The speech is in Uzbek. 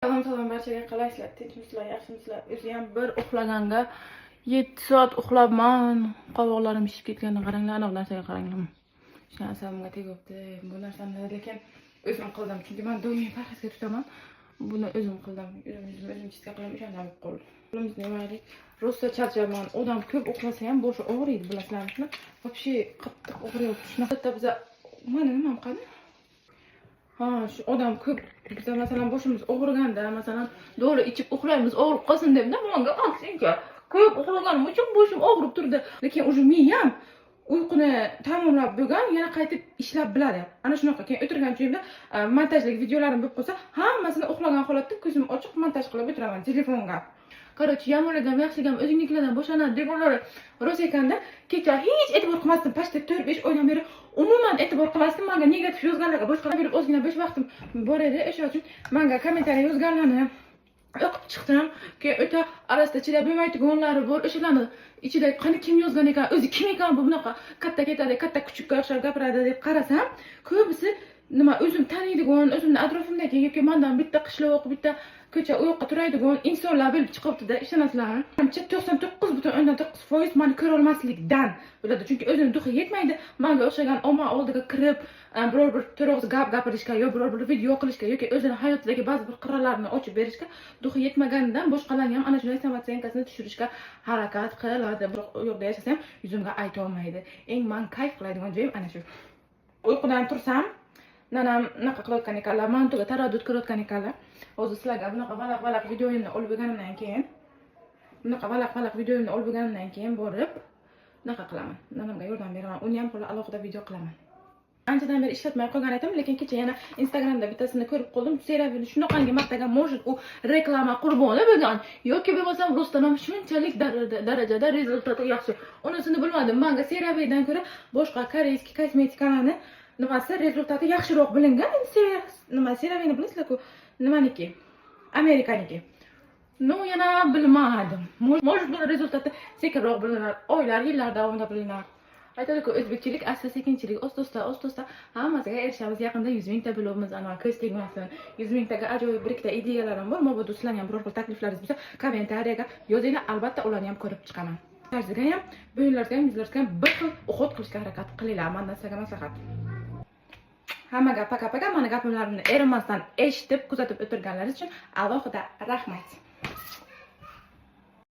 Salom barchaga, qalaysizlar? Tinchmisizlar, yaxshimisizlar? O'zi ham bir uxlaganga 7 soat uxlabman. Qovoqlarim shishib ketganini qaranglar, ana bu narsaga qaranglar. Shu asabimga tegibdi. Bu narsani lekin o'zim qildim, chunki men doimiy parhezga tutaman. Buni o'zim qildim. O'zim chiska qilaman, o'shandan bo'lib qoldi. Qo'limizni yemaylik. Rosta charchaman. Odam ko'p uxlasa ham boshi og'riydi, bilasizlarmi? Вообще qattiq og'riyapti. Shunaqa biza mana nima qildi? Şu odam ko'p biza masalan boshimiz og'riganda, masalan, dori ichib uxlaymiz, og'rib qolsin debda, menga aksincha ko'p uxlaganim uchun boshim og'rib turdi. Lekin уже miyam uyquni ta'minlab bo'lgan, yana qaytib ishlab biladi. Ana shunaqa. Keyin o'tirgan joyimda montajlik videolarim bo'lib qolsa, hammasini uxlagan holatda ko'zim ochiq montaj qilib o'tiraman telefonga. Короче, yamoqligam, yaxshiligam o'zingnikilardan boshlanadi deganlar rost ekanda, kecha hech e'tibor qilmasdim. Pashta 4-5 oydan beri umuman e'tibor qilmasdim. Menga negativ yozganlarga boshqa berib ozgina 5 vaqtim bor edi. O'sha uchun menga kommentariy yozganlarni o'qib chiqdim. Keyin o'ta arasida chidab bo'lmaydiganlari bor. O'shalarni ichida qani kim yozgan ekan, o'zi kim ekan bu bunaqa katta ketadi, katta kuchukka o'xshab gapiradi deb qarasam, ko'pisi nima o'zim taniydigan, o'zimni atrofimdagi yoki mendan bitta qishloq, bitta ko'cha u yoqqa turadigan insonlar bo'lib chiqibdi-da, ishonasizlarmi? Menimcha 99.9% meni ko'ra olmaslikdan bo'ladi. Chunki o'zini duxi yetmaydi. Menga o'xshagan omma oldiga kirib, biror bir to'g'ri gap gapirishga yoki biror bir video qilishga yoki o'zini hayotidagi ba'zi bir qirralarini ochib berishga duxi yetmaganidan boshqalarni ham ana shunday samotsienkasini tushirishga harakat qiladi. Biroq u yerda yashasam yuzimga ayta olmaydi. Eng men kayf qiladigan joyim ana shu. Uyqudan tursam, nanam naqa qilayotgan ekanlar, mantuga taraddud qilayotgan ekanlar. Hozir sizlarga bunaqa valaq videoyimni olib bo'lganimdan keyin, borib naqa qilaman. Nanamga yordam beraman. Uni ham alohida video qilaman. Anchadan beri ishlatmay qolgan edim, lekin kecha yana Instagramda bittasini ko'rib qoldim. Seravini shunaqangi maqtagan, может u reklama qurboni bo'lgan yoki bo'lmasam rostdan ham shunchalik darajada rezultati yaxshi. Unisini bilmadim. Menga Seravidan ko'ra boshqa koreyskiy kosmetikalarni nimasi rezultati yaxshiroq bilingan. Nima Seravini bilasizlar-ku? Nimaniki? Amerikaniki. No, yana bilmadim. Может bu rezultati sekinroq bilinar, oylar, yillar davomida bilinar. Aytadi-ku, o'zbekchilik asta-sekinchilik, osta-osta hammasiga erishamiz. Yaqinda 100 mingta blogimiz ana ko'z tegmasin. 100 mingtaga ajoyib bir ikkita ideyalarim bor. Mabodo sizlarga ham biror bir takliflaringiz bo'lsa, kommentariyaga yozinglar, albatta ularni ham ko'rib chiqaman. Sizlarga ham, bo'yinlarga ham, yuzlarga ham bir xil o'xot qilishga harakat qilinglar. Mendan sizlarga maslahat. Hammaga paka-paka meni gaplarimni erinmasdan eshitib, kuzatib o'tirganlaringiz uchun alohida rahmat.